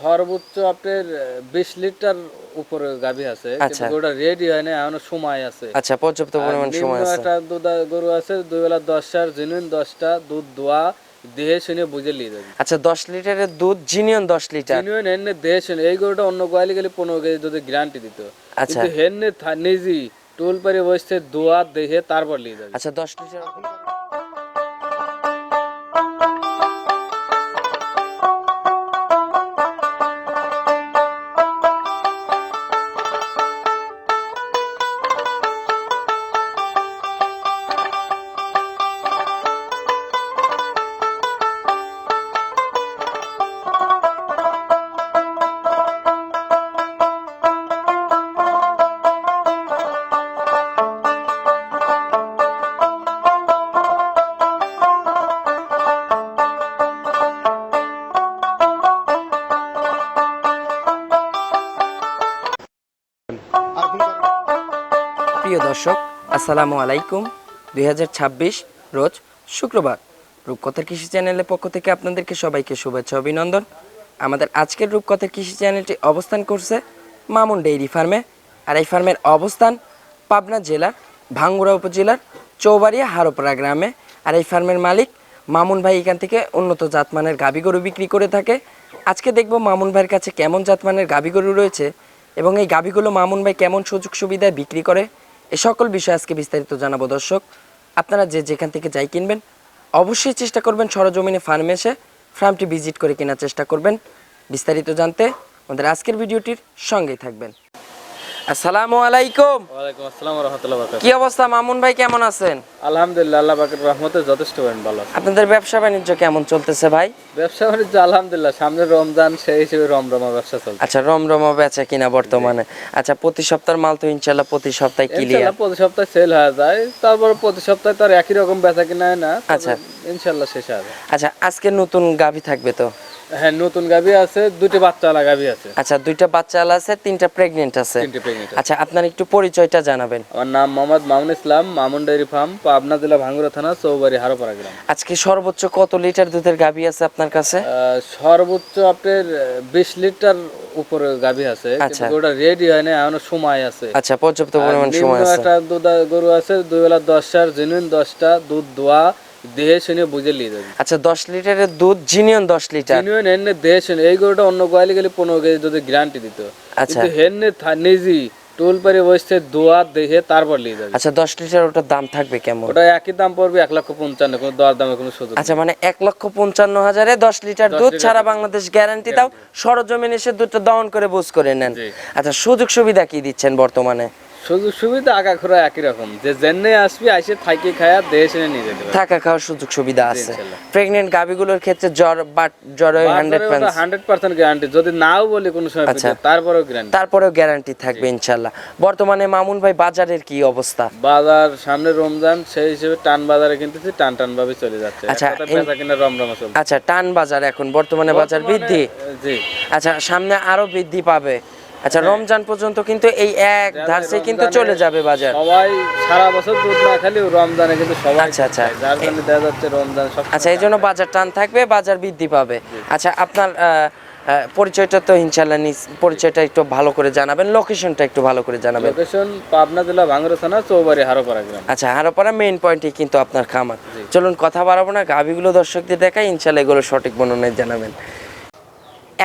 সর্বোচ্চ আপনার 20 লিটার উপরে গাভী আছে, আচ্ছা। কিন্তু ওটা রেডি হয় না, এখনো সময় আছে। আচ্ছা, পর্যাপ্ত আর পরিমাণ নিম্ন সময় আছে। একটা গরু আছে, দুই বেলা 10টার জেনুইন 10টা দুধ দোয়া দেহে শুনে বুঝে নিয়ে যাবে। আচ্ছা, 10 লিটারের দুধ, জিনিয়ন 10 লিটার। জেনুইন এনে দেহে শুনে, এই গরুটা অন্য গোয়ালি গেলে 15 কেজি দুধের গ্যারান্টি দিত, আচ্ছা। কিন্তু হেনে নিজেই টুল পারে বসছে দোয়া দেহে তারপর নিয়ে যাবে। আচ্ছা, 10 লিটার। প্রিয় দর্শক, আসসালামু আলাইকুম। 2026 রোজ শুক্রবার রূপকথার কৃষি চ্যানেলের পক্ষ থেকে আপনাদেরকে সবাইকে শুভেচ্ছা অভিনন্দন। আমাদের আজকের রূপকথার কৃষি চ্যানেলটি অবস্থান করছে মামুন ডেইরি ফার্মে। আর এই ফার্মের অবস্থান পাবনা জেলার ভাঙ্গুড়া উপজেলার চৌবাড়িয়া হারোপাড়া গ্রামে। আর এই ফার্মের মালিক মামুন ভাই এখান থেকে উন্নত জাতমানের গাভী গরু বিক্রি করে থাকে। আজকে দেখব মামুন ভাইয়ের কাছে কেমন জাতমানের গাভী গরু রয়েছে এবং এই গাভীগুলো মামুন ভাই কেমন সুযোগ সুবিধায় বিক্রি করে, এ সকল বিষয় আজকে বিস্তারিত জানাবো। দর্শক, আপনারা যে যেখান থেকে যাই কিনবেন অবশ্যই চেষ্টা করবেন সরজমিনে ফার্মে এসে ফার্মটি ভিজিট করে কেনার চেষ্টা করবেন। বিস্তারিত জানতে আমাদের আজকের ভিডিওটির সঙ্গেই থাকবেন। আসসালামু আলাইকুম। ওয়ালাইকুম আসসালাম ওয়া রাহমাতুল্লাহি ওয়া বারাকাতুহু। কি অবস্থা মামুন ভাই, কেমন আছেন? আলহামদুলিল্লাহ, আল্লাহ পাকের রহমতে যথেষ্ট ভালো আছে। আপনাদের ব্যবসা বাণিজ্য কেমন চলতেছে ভাই? ব্যবসা বাণিজ্য আলহামদুলিল্লাহ, সামনে রমজান, সেই হিসেবে রমরমা ব্যবসা চলছে। আচ্ছা, রমরমা বেচা কিনা বর্তমানে। আচ্ছা, প্রতি সপ্তাহের মাল তো ইনশাআল্লাহ প্রতি সপ্তাহে ক্লিয়ার। ইনশাআল্লাহ প্রতি সপ্তাহে সেল হয়ে যায়, তারপর প্রতি সপ্তাহে তো আর একই রকম বেচা কিনা হয় না। আচ্ছা। ইনশাআল্লাহ শেষ হবে। আচ্ছা, আজকে নতুন গাভী থাকবে তো? হ্যাঁ, নতুন গাভী আছে, দুটি বাচ্চাওয়ালা গাভী আছে। আচ্ছা, 2টা বাচ্চাওয়ালা আছে, 3টা প্রেগন্যান্ট আছে। 3টি প্রেগন্যান্ট। আচ্ছা, আপনার একটু পরিচয়টা জানাবেন। আমার নাম মোহাম্মদ মামুন ইসলাম, মামুন ডেইরি ফার্ম, পাবনা জেলা ভাঙ্গুড়া থানা, চৌবাড়ি হারোপাড়া গ্রাম। আজকে সর্বোচ্চ কত লিটার দুধের গাভী আছে আপনার কাছে? সর্বোচ্চ আপনার 20 লিটার উপরে গাভী আছে, আচ্ছা। কিন্তু ওটা রেডি হয় না, এখনো সময় আছে। আচ্ছা, পর্যাপ্ত আর পরিমাণ নিম্ন সময় আছে। একটা গরু আছে, দুই বেলা 10টার জেনুইন 10টা দুধ দোয়া দেহে শুনে বুঝে নিয়ে যাবে। আচ্ছা, 10 লিটারের দুধ, জিনিয়ন 10 লিটার। জেনুইন এনে দেহে শুনে, এই গরুটা অন্য গোয়ালি গেলে 15 কেজি দুধের গ্যারান্টি দিত, আচ্ছা। কিন্তু হেনে নিজেই টুল পারে বসছে দোয়া দেহে তারপর নিয়ে যাবে। আচ্ছা, 10 লিটার ওটার দাম থাকবে কেমন? ওটা একই দাম পড়বে 1,55,000, কোনো দর দামে কোনো সুযোগ আচ্ছা, মানে 1,55,000-এ 10 লিটার 10 দুধ, লিটার সারা দুধ। বাংলাদেশ গ্যারান্টি দাও। সরজমিনে এসে দুধটা দহন করে বুঝ করে নেন। জি। আচ্ছা, সুযোগ সুবিধা কি দিচ্ছেন বর্তমানে? সুযোগ সুবিধা আগাখোড়া একই রকম, যে জেনে আসবি আইসে থাকি খায়া দেহে শুনে নিয়ে যেতে পারবে। থাকা খাওয়ার সুযোগ সুবিধা আছে। ইনশাআল্লাহ। প্রেগন্যান্ট গাভীগুলোর ক্ষেত্রে জ্বর 100%, 100% গ্যারান্টি, যদি নাও বলি কোনো সময় আচ্ছা। তারপরেও গ্যারান্টি। তারপরেও গ্যারান্টি থাকবে ইনশাল্লাহ। বর্তমানে মামুন ভাই বাজারের কি অবস্থা? বাজার সামনে রমজান, সেই হিসেবে টান বাজারে কিনতেছি, টান টান ভাবে চলে যাচ্ছে। আচ্ছা, এক কথায় বেচা কিনা রমরমা চলছে। আচ্ছা, টান বাজার এখন বর্তমানে বাজার বৃদ্ধি। জি। আচ্ছা, সামনে আরো বৃদ্ধি পাবে। আচ্ছা, রমজান পর্যন্ত কিন্তু এই এক ধারসে কিন্তু চলে যাবে বাজার। সবাই সারা বছর দুধ না খালি রমজানে কিন্তু সবাই আচ্ছা, আচ্ছা। খায়, যার জন্য দেখা যাচ্ছে রমজান সব। আচ্ছা, এই জন্য বাজার টান থাকবে, বাজার বৃদ্ধি পাবে। আচ্ছা, আপনার পরিচয়টা তো ইনশাল্লাহ পরিচয়টা একটু ভালো করে জানাবেন, লোকেশনটা একটু ভালো করে জানাবেন। লোকেশন পাবনা জেলা ভাঙ্গুড়া থানা, চৌবাড়ি হারোপাড়া গ্রাম। আচ্ছা, হারোপাড়া মেইন পয়েন্টই কিন্তু আপনার খামার। চলুন কথা বাড়াবো না, গাভীগুলো দর্শকদের দেখাই, ইনশাল্লাহ এগুলো সঠিক বর্ণনায় জানাবেন।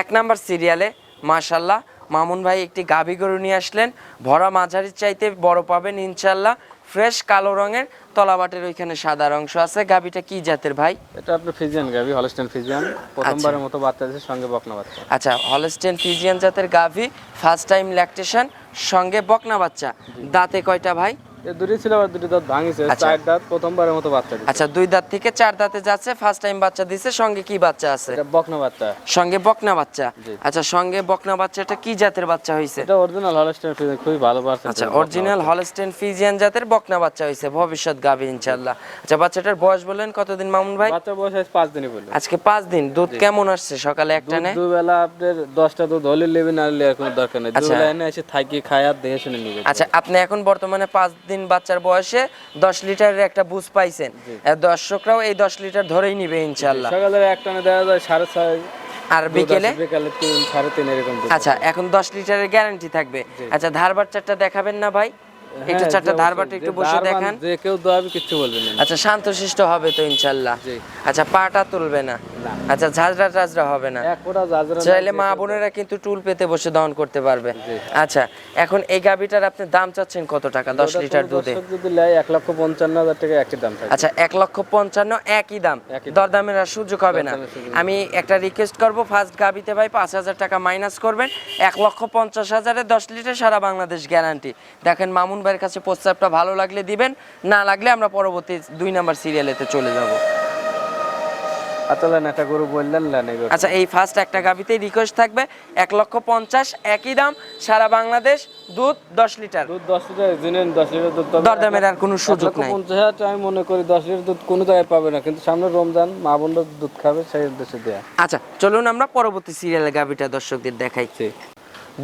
1 নাম্বার সিরিয়ালে মাশাল্লাহ মামুন ভাই একটি গাভী গরু নিয়ে আসলেন, ভরা মাঝারির চাইতে বড় পাবেন ইনশাল্লাহ, ফ্রেশ কালো রঙের, তলাবাটের ওইখানে সাদা অংশ আছে। গাভীটা কি জাতের ভাই? এটা আপনার ফিজিয়ান গাভী, হলস্টাইন ফিজিয়ান, প্রথমবারের মতো বাচ্চা দিয়েছে, সঙ্গে বকনা বাচ্চা। আচ্ছা, হলস্টেইন ফিজিয়ান জাতের গাভী, ফার্স্ট টাইম ল্যাকটেশন, সঙ্গে বকনা বাচ্চা। দাঁতে কয়টা ভাই? এই দুটি ছিল, আর দুটি দাঁত ভাঙিছে, আচ্ছা। 4 দাঁত, প্রথমবারের মতো বাচ্চা দিয়েছে। আচ্ছা, 2 দাঁত থেকে 4 দাঁতে যাচ্ছে, ফার্স্ট টাইম বাচ্চা দিছে। সঙ্গে কি বাচ্চা আছে? এটা বকনা বাচ্চা। সঙ্গে বকনা বাচ্চা। জি। আচ্ছা, সঙ্গে বকনা বাচ্চাটা কি জাতের বাচ্চা হইছে? এটা অরিজিনাল হলস্টাইন ফিজিয়ান, খুবই ভালো বাচ্চা। আচ্ছা, অরিজিনাল হলস্টেইন ফিজিয়ান জাতের বকনা বাচ্চা হইছে, ভবিষ্যৎ গাভী ইনশাআল্লাহ। আচ্ছা, বাচ্চাটার বয়স বলেন কতদিন মামুন ভাই? বাচ্চা বয়স আজ 5 দিনই বললো। আজকে 5 দিন। দুধ কেমন আসছে সকালে একটা নে? দুই বেলা আপনার 10টা দুধ হলে নেবেন, আর লেয়ার কোনো দরকার নেই। দুই আচ্ছা। বেলা এনে এসে থাকি খায় আর দেখে শুনে নিবে। আচ্ছা, আপনি এখন বর্তমানে 5 দিন বাচ্চার বয়সে 10 লিটারের একটা বুঝ পাইছেন। দর্শকরাও এই 10 লিটার ধরেই নিবে ইনশাআল্লাহ। সকালে এক টানে দেওয়া যায় 6.5। আর বিকেলে বিকালে 3 3.5 এরকম দুধ। আচ্ছা, এখন 10 লিটারের গ্যারান্টি থাকবে। আচ্ছা, ধার বাচ্চাটা দেখাবেন না ভাই? একটু হ্যাঁ, চারটা যে ধার অবশ্যই, বাটা একটু যে বসে ধারবান দেখান। যে কেউ দোয়াবি কিচ্ছু বলবেন না। আচ্ছা, শান্তশিষ্ট হবে তো ইনশাল্লাহ? জি। আচ্ছা, পাটা তুলবে না? না। আচ্ছা, ঝাঁঝরা টাজরা হবে না? এক ফোঁটা জাজরা না, চাইলে যে মা কেউ বোনেরা কিন্তু টুল পেতে বসে দহন করতে পারবে। জি। আচ্ছা, এখন এই গাভিটার আপনি দাম চাচ্ছেন কত টাকা 10 ওটা লিটার কোনো দুধে? দর্শক যদি নেয় 1,55,000 টাকা একই দাম থাকবে। আচ্ছা, 1,55,000 একই দাম, একই দাম। দরদামের আর সুযোগ হবে না? দরদামের সুযোগ নেই। আমি একটা রিকোয়েস্ট করব, ফার্স্ট গাভিতে ভাই 5,000 টাকা মাইনাস করবেন। 1,50,000-এ 10 লিটার সারা বাংলাদেশ গ্যারান্টি। দেখেন মামুন ভাইয়ের কাছে প্রস্তাবটা ভালো লাগলে দিবেন, না লাগলে আমরা পরবর্তী 2 নাম্বার সিরিয়ালেতে চলে যাব। আচ্ছা লেন, একটা গরু বললেন লেন এই গরু। আচ্ছা, এই ফার্স্ট একটা গাভিতেই রিকোয়েস্ট থাকবে 1,50,000 একই দাম, সারা বাংলাদেশ, দুধ 10 লিটার। দুধ 10 লিটার জেনুইন 10 লিটার দুধ পাবে। দরদামের আর কোনো সুযোগ নাই। 1,50,000 আমি মনে করি 10 লিটার দুধ কোনো জায়গায় পাবে না, কিন্তু সামনে রমজান মা বোনরা দুধ খাবে সেই উদ্দেশ্যে দেয়া। আচ্ছা, চলুন আমরা পরবর্তী সিরিয়ালে গাভিটা দর্শকদের দেখাই। জি।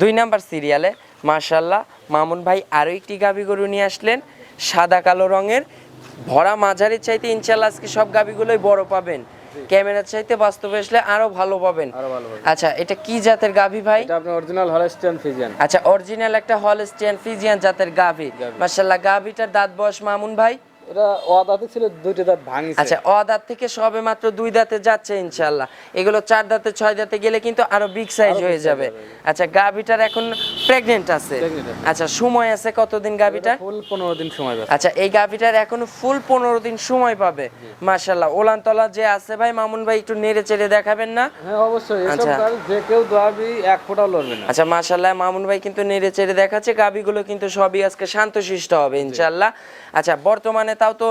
2 নাম্বার সিরিয়ালে মাশাআল্লাহ মামুন ভাই আরো একটি গাভী গরু নিয়ে আসলেন, সাদা কালো রঙের, ভরা মাঝারির চাইতে ইনশাআল্লাহ আজকে সব গাভীগুলোই বড় পাবেন, ক্যামেরার চাইতে বাস্তবে আসলে আরো ভালো পাবেন। আরো ভালো হবে। আচ্ছা, এটা কি জাতের গাভী ভাই? এটা আপনি অরিজিনাল হলস্টিয়ান ফ্রিজিয়ান। আচ্ছা, অরিজিনাল একটা হলস্টিয়ান ফ্রিজিয়ান জাতের গাভী। মাশাআল্লাহ, গাভীটার দাঁত বয়স মামুন ভাই? এটা অদাতে ছিল, দুইটা দাঁত ভাঙিছে। আচ্ছা, অদাঁত থেকে সবে মাত্র 2 দাঁতে যাচ্ছে ইনশাআল্লাহ। এগুলো 4 দাঁতে 6 দাঁতে গেলে কিন্তু আরো বিগ সাইজ হয়ে যাবে। আচ্ছা, গাভীটার এখন প্রেগন্যান্ট আছে? আচ্ছা, সময় আছে কতদিন গাভীটার? ফুল 15 দিন সময় পাবে। আচ্ছা, এই গাভীটার এখনো ফুল 15 দিন সময় পাবে। মাশাআল্লাহ, ওলান তলা যে আছে ভাই, মামুন ভাই একটু নেড়ে চেড়ে দেখাবেন না? হ্যাঁ অবশ্যই, এসব আচ্ছা। গাছ যে কেউ দোয়াবি এক ফোঁটাও লড়বে না। আচ্ছা, মাশাআল্লাহ মামুন ভাই কিন্তু নেড়ে চেড়ে দেখাচ্ছে, গাভীগুলো কিন্তু সবই আজকে শান্তশিষ্ট হবে ইনশাআল্লাহ। আচ্ছা, বর্তমানে তাও তো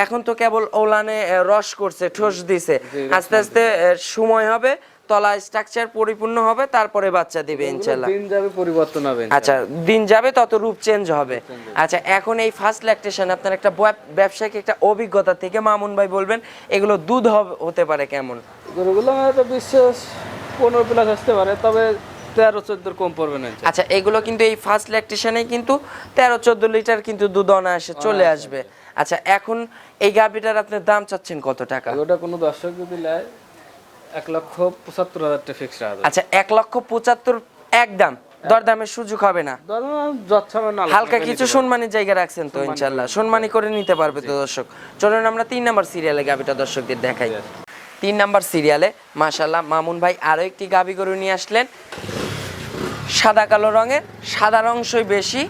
এখন তো কেবল ওলানে রস করছে, ঠোস দিছে, আস্তে আস্তে সময় হবে, তলা স্ট্রাকচার পরিপূর্ণ হবে, তারপরে বাচ্চা দিবে ইনশাআল্লাহ। দিন যাবে পরিবর্তন হবে। আচ্ছা, দিন যাবে তত রূপ চেঞ্জ হবে। আচ্ছা, এখন এই ফার্স্ট ল্যাকটেশন আপনার একটা ব্যবসায়িক একটা অভিজ্ঞতা থেকে মামুন ভাই বলবেন এগুলো দুধ হতে পারে কেমন? গরুগুলো আমার একটা বিশ্বাস 15 প্লাস আসতে পারে, তবে 13-14 কম পড়বে না। আচ্ছা, এগুলো কিন্তু এই ফার্স্ট ল্যাকটেশনে কিন্তু 13-14 লিটার কিন্তু দুধ অনায়াসে চলে আসবে। আচ্ছা, এখন এই গাভীটার আপনার দাম চাচ্ছেন কত টাকা? ওটা কোনো দর্শক যদি নেয় 1,75,000 টাকা ফিক্স রাখা যাবে। আচ্ছা, 1,75,000 একদম, দরদামের সুযোগ হবে না? ধরুন যৎসামান্য আলোচনা হালকা করে কিছু নিতে সম্মানের জায়গা রাখছেন তো ইনশাআল্লাহ? সম্মানী করে নিতে পারবে তো দর্শক? চলুন আমরা 3 নাম্বার সিরিয়ালে গাভীটা দর্শকদের দেখাই। 3 নাম্বার সিরিয়ালে মাশাআল্লাহ মামুন ভাই আরো একটি গাভী গরু নিয়ে আসলেন, সাদা কালো রঙের, সাদার অংশই বেশি,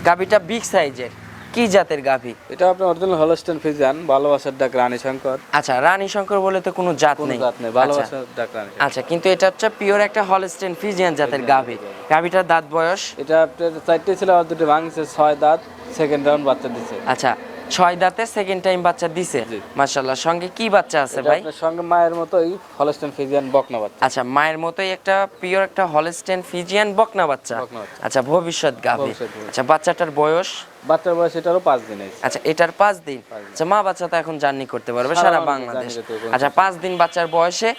গাভীটা বিগ সাইজের। কি জাতের গাভী? এটা আপনি অরিজিনাল হলস্টাইন ফ্রিজিয়ান, ভালোবাসার ডাক রানী শঙ্কর। আচ্ছা, রানী শঙ্কর বলে তো কোনো জাত কোনো নেই? জাত নেই, ভালোবাসার ডাক রানী শঙ্কর। আচ্ছা, কিন্তু এটা হচ্ছে পিওর একটা হলস্টেইন ফ্রিজিয়ান জাতের গাভী। গাভীটার দাঁত বয়স? এটা আপনার 4টে ছিল, আর 2টো ভাঙছে, 6 দাঁত, সেকেন্ড রাউন্ড বাচ্চা দিছে। আচ্ছা, 6 দাঁতে সেকেন্ড টাইম বাচ্চা দিছে। জি। মাশাআল্লাহ, সঙ্গে কি বাচ্চা আছে এটা ভাই? আপনার সঙ্গে মায়ের মতোই হলস্টাইন ফ্রিজিয়ান বকনা বাচ্চা। আচ্ছা, মায়ের মতোই একটা পিওর একটা হলস্টেইন ফ্রিজিয়ান বকনা বাচ্চা। বকনা বাচ্চা। আচ্ছা, ভবিষ্যৎ গাভী। ভবিষ্যৎ গাভী। আচ্ছা, বাচ্চাটার বয়স? বাচ্চার বয়স এটারও 5 দিন হয়েছে। আচ্ছা, এটার 5 দিন। আচ্ছা, মা বাচ্চা তো এখন জার্নি করতে পারবে সারা সারা বাংলাদেশ বাংলাদেশ। জার্নি করতে পারবে। আচ্ছা, 5 দিন বাচ্চার বয়সে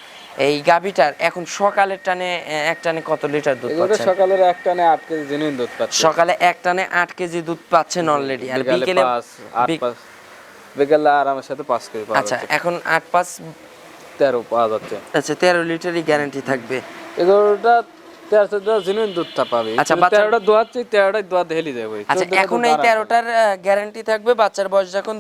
এই গাভীটার এখন সকালের টানে এক টানে কত লিটার দুধ এগুলো পাচ্ছেন? সকালের এক টানে 8 কেজি জেনুইন দুধ পাচ্ছে। সকালে এক টানে 8 কেজি দুধ পাচ্ছেন অলরেডি, আর বিকেলে 8-5 বিকেলে আরামের সাথে 5 কেজি পাওয়া আচ্ছা, যাচ্ছে। এখন 8-5 13 পাওয়া যাচ্ছে। আচ্ছা, 13 লিটারই গ্যারান্টি থাকবে। এগুলোটা 13 জেনুইন দুধটা পাবে। আচ্ছা, কিন্তু 13টা দোয়াচ্ছি, 13টাই দোয়া হেলি যাবে। আচ্ছা, এখন এই 13টার গ্যারান্টি থাকবে, বাচ্চার বয়স যখন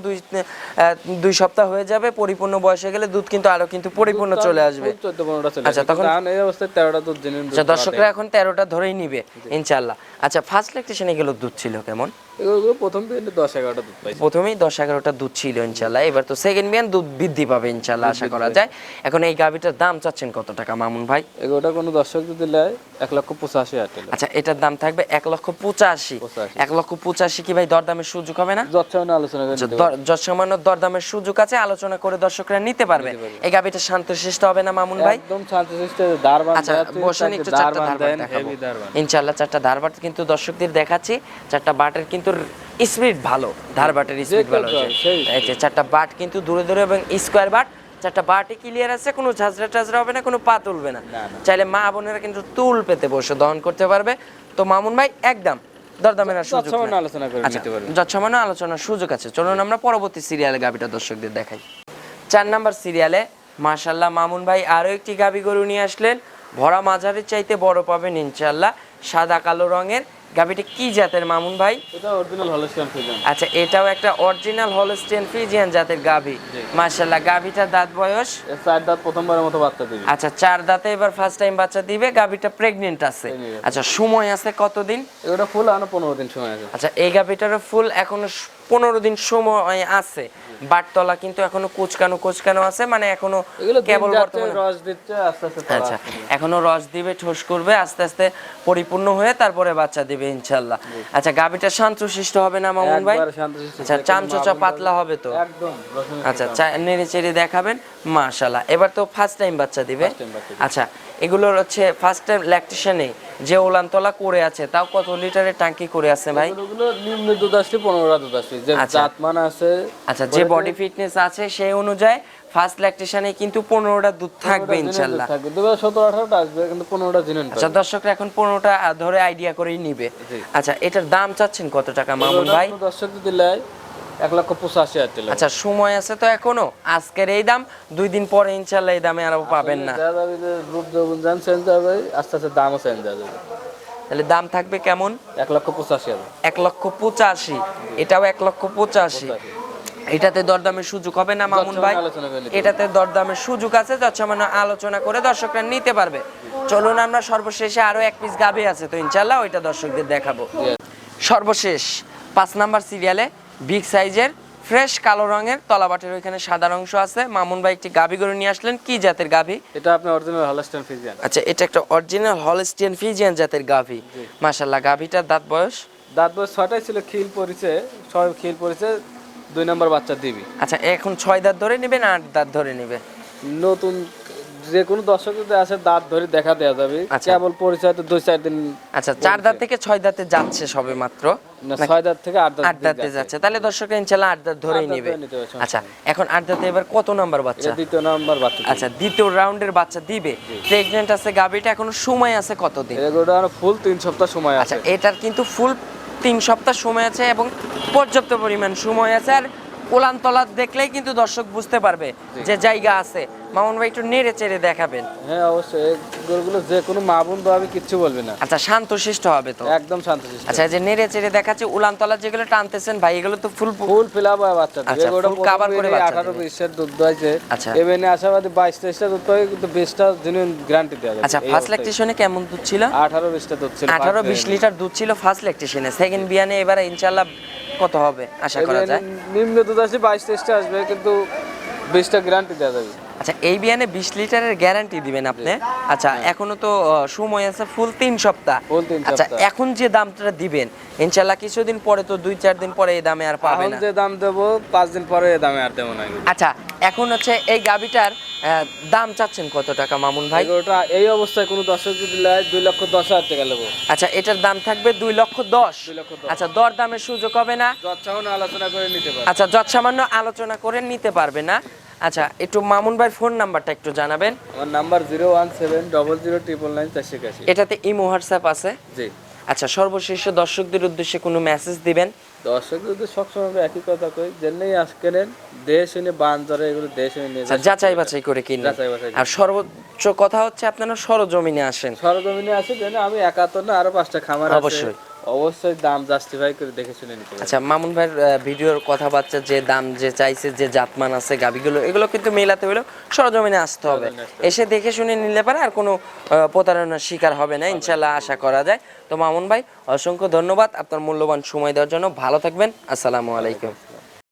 2 সপ্তাহ হয়ে যাবে, পরিপূর্ণ বয়স হয়ে গেলে দুধ কিন্তু আরো কিন্তু পরিপূর্ণ চলে আসবে। 14-15টা চলে আচ্ছা, আসবে। তখন তখন এই অবস্থায় 13টা দুধ জেনুইন দুধ। আচ্ছা, দর্শকরা এখন 13টা ধরেই নিবে ইনশাআল্লাহ। আচ্ছা, ফার্স্ট ল্যাকটেশনে গেল দুধ ছিল কেমন? এগুলো প্রথম দিন 10-11টা দুধ পাইছে। প্রথমেই 10-11টা দুধ ছিল ইনশাআল্লাহ, এবার তো সেকেন্ড বিয়ান দুধ বৃদ্ধি পাবে ইনশাআল্লাহ আশা করা যায়। এখন এই গাভীটার দাম চাচ্ছেন কত টাকা মামুন ভাই? এগুলোটা কোনো দর্শক যদি নেয় 1,85,000 টাকা। আচ্ছা, এটার দাম থাকবে 1,85,000। 1,85,000 কি ভাই দরদামের সুযোগ হবে না? যৎসামান্য আলোচনা করে নিতে পারবে। যৎসামান্য দরদামের সুযোগ আছে, আলোচনা করে দর্শকরা নিতে পারবে। এই গাভীটা শান্তশিষ্ট হবে না মামুন ভাই? একদম শান্তশিষ্ট দারবান। আচ্ছা, বসেন একটু 4টা ধারবাট দেখাবো হেভি দারবান। ইনশাআল্লাহ। 4টা ধারবাট কিন্তু দর্শকদের দেখাচ্ছি। 4টা বাটের কিন্তু স্পিড ভালো, ধারবাটের স্পিড ভালো আছে। এই যে 4টা বাট কিন্তু দূরে দূরে এবং স্কোয়ার বাট, 4টা বাটই ক্লিয়ার আছে, কোনো ঝাঁঝরা টাজরা হবে না, কোনো পা তুলবে না। চাইলে মা বোনেরা কিন্তু তুল পেতে বসে দহন করতে পারবে। তো মামুন ভাই একদম দরদামের আর সুযোগ যৎসামান্য নাই। আলোচনা করে আচ্ছা, নিতে পারবে। যৎসামান্য আলোচনার সুযোগ আছে। চলুন আমরা পরবর্তী সিরিয়ালে গাভীটা দর্শকদের দেখাই। 4 নাম্বার সিরিয়ালে মাশাআল্লাহ মামুন ভাই আরো একটি গাভী গরু নিয়ে আসলেন, ভরা মাঝারির চাইতে বড় পাবেন ইনশাআল্লাহ, সাদা কালো রঙের। গাভীটি কি জাতের মামুন ভাই? এটা অরিজিনাল হলস্টাইন ফ্রিজিয়ান। আচ্ছা, এটাও একটা অরিজিনাল হলস্টিয়ান ফ্রিজিয়ান জাতের গাভী। মাশাআল্লাহ, গাভীটার দাঁত বয়স? এর 4 দাঁত, প্রথমবারের মতো বাচ্চা দিবে। আচ্ছা, 4 দাঁতে এবার ফার্স্ট টাইম বাচ্চা দিবে। গাভীটা প্রেগনেন্ট আছে। আচ্ছা, সময় আছে কতদিন? এটা ফুল আনো 15 দিন সময় আছে। আচ্ছা, এই গাভীটারও ফুল এখনো 15 দিন সময় আছে। বাটতলা কিন্তু এখনো কোচকানো আছে, মানে এখনো এগুলো কেবল দিন যাচ্ছে, বর্তমানে রস দিচ্ছে, আস্তে আস্তে ফল আচ্ছা, আসছে। এখনো রস দিবে, ঠোস করবে, আস্তে আস্তে পরিপূর্ণ হয়ে তারপরে বাচ্চা দিবে ইনশাআল্লাহ। আচ্ছা, গাভীটা শান্তশিষ্ট হবে না মামুন ভাই? একবারে শান্তশিষ্ট। আচ্ছা, চামচোচা পাতলা হবে তো? একদম রসুনের আচ্ছা, নেড়ে চেড়ে দেখাবেন। মাশাআল্লাহ, এবার তো ফার্স্ট টাইম বাচ্চা দিবে। time বাচ্চা আচ্ছা, এগুলোর হচ্ছে ফার্স্ট টাইম ল্যাকটেশনে যে উলানতলা করে আছে, তাও কত লিটারের ট্যাঙ্কি করে আছে ভাই? এগুলো নিম্ন দুধ আসছে, 15টা দুধ আসছে, যে আচ্ছা। জাতমান আছে। আচ্ছা, যে বডি ফিটনেস আছে সেই অনুযায়ী ফার্স্ট ল্যাকটেশনে কিন্তু 15টা দুধ থাকবে ইনশাআল্লাহ। থাকবে, তবে 17-18টা আসবে, কিন্তু 15টা জিনুন আচ্ছা, দর্শকরা এখন 15টা ধরে আইডিয়া করেই নিবে। জি। আচ্ছা, এটার দাম চাচ্ছেন কত টাকা মামুন ভাই? দর্শক দিলে 1,85,000 টাকা। আচ্ছা, সময় আছে তো এখনো? আজকের এই দাম, 2 দিন পরে ইনশাআল্লাহ এই দামে আরো পাবেন না। যা যাবে যে রূপ যৌবন জান চেঞ্জ হবে, আস্তে আস্তে দামও চেঞ্জ হয়ে যাবে। তাহলে দাম থাকবে কেমন? 1,85,000। 1,85,000। এটাও 1,85,000। এটাতে দরদামের সুযোগ হবে না মামুন ভাই? আলোচনা করে নিতে এটাতে দরদামের সুযোগ আছে, যৎসামান্য আলোচনা করে দর্শকরা নিতে পারবে। চলুন আমরা সর্বশেষে আরো এক পিস গাভী আছে তো ইনশাআল্লাহ, ওইটা দর্শকদের দেখাবো। সর্বশেষ 5 নাম্বার সিরিয়ালে বিগ সাইজের ফ্রেশ কালো রঙের তলাবাটের ওইখানে সাদা অংশ আছে। মামুন ভাই একটি গাভী গরু নিয়ে আসলেন, কি জাতের গাভী? এটা আপনি অরিজিনাল হলস্টাইন ফ্রিজিয়ান। আচ্ছা, এটা একটা অরিজিনাল হলস্টিয়ান ফ্রিজিয়ান জাতের গাভী। মাশাআল্লাহ, গাভীটার দাঁত বয়স? দাঁত বয়স 6টাই ছিল, খিল পরিছে, সব খিল পরিছে, 2 নম্বর বাচ্চা দিবি। আচ্ছা, এখন 6 দাঁত ধরে নেবে না 8 দাঁত ধরে নেবে? নতুন যে কোনো দর্শক যদি আসে দাঁত ধরে দেখা দেওয়া যাবে। আচ্ছা। কেবল পরিচয় তো 2-4 দিন। আচ্ছা, 4 দাঁত থেকে 6 দাঁতে যাচ্ছে সবে মাত্র, না 6 দাঁত থেকে 8 দাঁত 8 দাঁতে যাচ্ছে। তাহলে দর্শকরা ইনশাআল্লাহ 8 দাঁত ধরেই 8 দাঁত নেবে। ধরে নিতে হবে, সমস্যা আচ্ছা, এখন 8 দাঁতে এবার কত নাম্বার বাচ্চা? এটা 2য় নাম্বার বাচ্চা। আচ্ছা, দ্বিতীয় রাউন্ডের বাচ্চা দিবে। প্রেগন্যান্ট আছে গাভীটা, এখনো সময় আছে কতদিন? এগুলো আর ফুল 3 সপ্তাহ সময় আচ্ছা, আছে। এটার কিন্তু ফুল 3 সপ্তাহ সময় আছে এবং পর্যাপ্ত পরিমাণ সময় আছে। আর উলানতলা দেখলেই কিন্তু দর্শক বুঝতে পারবে যে জায়গা আছে। মামুন ভাই একটু নেড়ে চেড়ে দেখাবেন। হ্যাঁ অবশ্যই, এগুলো যে কোনো মা বোন আমি কিচ্ছু বলবে না। আচ্ছা, শান্তশিষ্ট হবে তো? একদম শান্তশিষ্ট। আচ্ছা, এই যে নেড়ে চেড়ে দেখাচ্ছে উলানতলা যেগুলো টানতেছেন ভাই, এগুলো তো ফুল ফুল ফিলাপ হয় বাচ্চা দিবে। আচ্ছা, এগুলো full cover করে বাচ্চা 18-20 দুধ দইছে। আচ্ছা। এমনি আশাবাদী 22-23টা দুধ হয়, কিন্তু 20টা জেনুইন গ্যারান্টি দেওয়া যাবে। আচ্ছা, ফার্স্ট ল্যাকটেশনে কেমন দুধ ছিল? 18-20টা দুধ ছিল। 18-20 লিটার দুধ ছিল ফার্স্ট ল্যাকটেশনে। সেকেন্ড বিয়ানে এবারে ইনশাআল্লাহ কত হবে আশা করা যায়? নিম্ন দুধ আছে 22-23টা আসবে, কিন্তু 20টা গ্যারান্টি দেওয়া যাবে। আচ্ছা, এই বিয়ানে 20 লিটারের গ্যারান্টি দিবেন আপনি? আচ্ছা, এখনো তো সময় আছে ফুল 3 সপ্তাহ। ফুল 3 আচ্ছা, সপ্তাহ। এখন যে দামটা দিবেন ইনশাআল্লাহ কিছুদিন পরে তো 2-4 দিন পরে এই দামে আর পাবে এখন না। যে দাম দেবো 5 দিন পরে এই দামে আর দেবো না। আচ্ছা, এখন হচ্ছে এই গাভিটার দাম চাচ্ছেন কত টাকা মামুন ভাই? এগুলোটা এই অবস্থায় কোনো দর্শক যদি নেয় 2,10,000 টাকা নেবো। আচ্ছা, এটার দাম থাকবে 2,10,000। 2,10,000। আচ্ছা, দর দামের সুযোগ হবে না? যৎসামান্য আলোচনা করে নিতে পারবে। আচ্ছা, যৎসামান্য আলোচনা করে নিতে পারবে না। আচ্ছা, একটু মামুন ভাইয়ের ফোন নাম্বারটা একটু জানাবেন। আমার নাম্বার 01700099981। এটাতে ইমো হোয়াটসঅ্যাপ আছে? জি। আচ্ছা, সর্বশেষ দর্শকদের উদ্দেশ্যে কোনো মেসেজ দিবেন? দর্শকদের সবসময় একই কথা কই, জেনেই কেনেন, দেশ এনে বান ধরে, এগুলো দেশ এনে নিয়ে আচ্ছা, যাচাই বাছাই করে কিনবেন। যাচাই বাছাই আর সর্বোচ্চ কথা হচ্ছে আপনারা সরজমিনে আসেন। সরজমিনে আছে, জেনে আমি একা তো না, আরো 5টা খামার আছে। অবশ্যই। অবশ্যই দাম জাস্টিফাই করে দেখে শুনে নিতে হবে। আচ্ছা, মামুন ভাইয়ের ভিডিওর কথাবার্তা যে দাম যে চাইছে, যে জাতমান আছে গাবিগুলো, এগুলো কিন্তু মেলাতে হলেও সরজমিনে আসতে হবে। এসে দেখে শুনে নিলে পারে আর কোনো প্রতারণার শিকার হবে না ইনশাআল্লাহ, আশা করা যায়। তো মামুন ভাই, অসংখ্য ধন্যবাদ আপনার মূল্যবান সময় দেওয়ার জন্য। ভালো থাকবেন। আসসালামু আলাইকুম।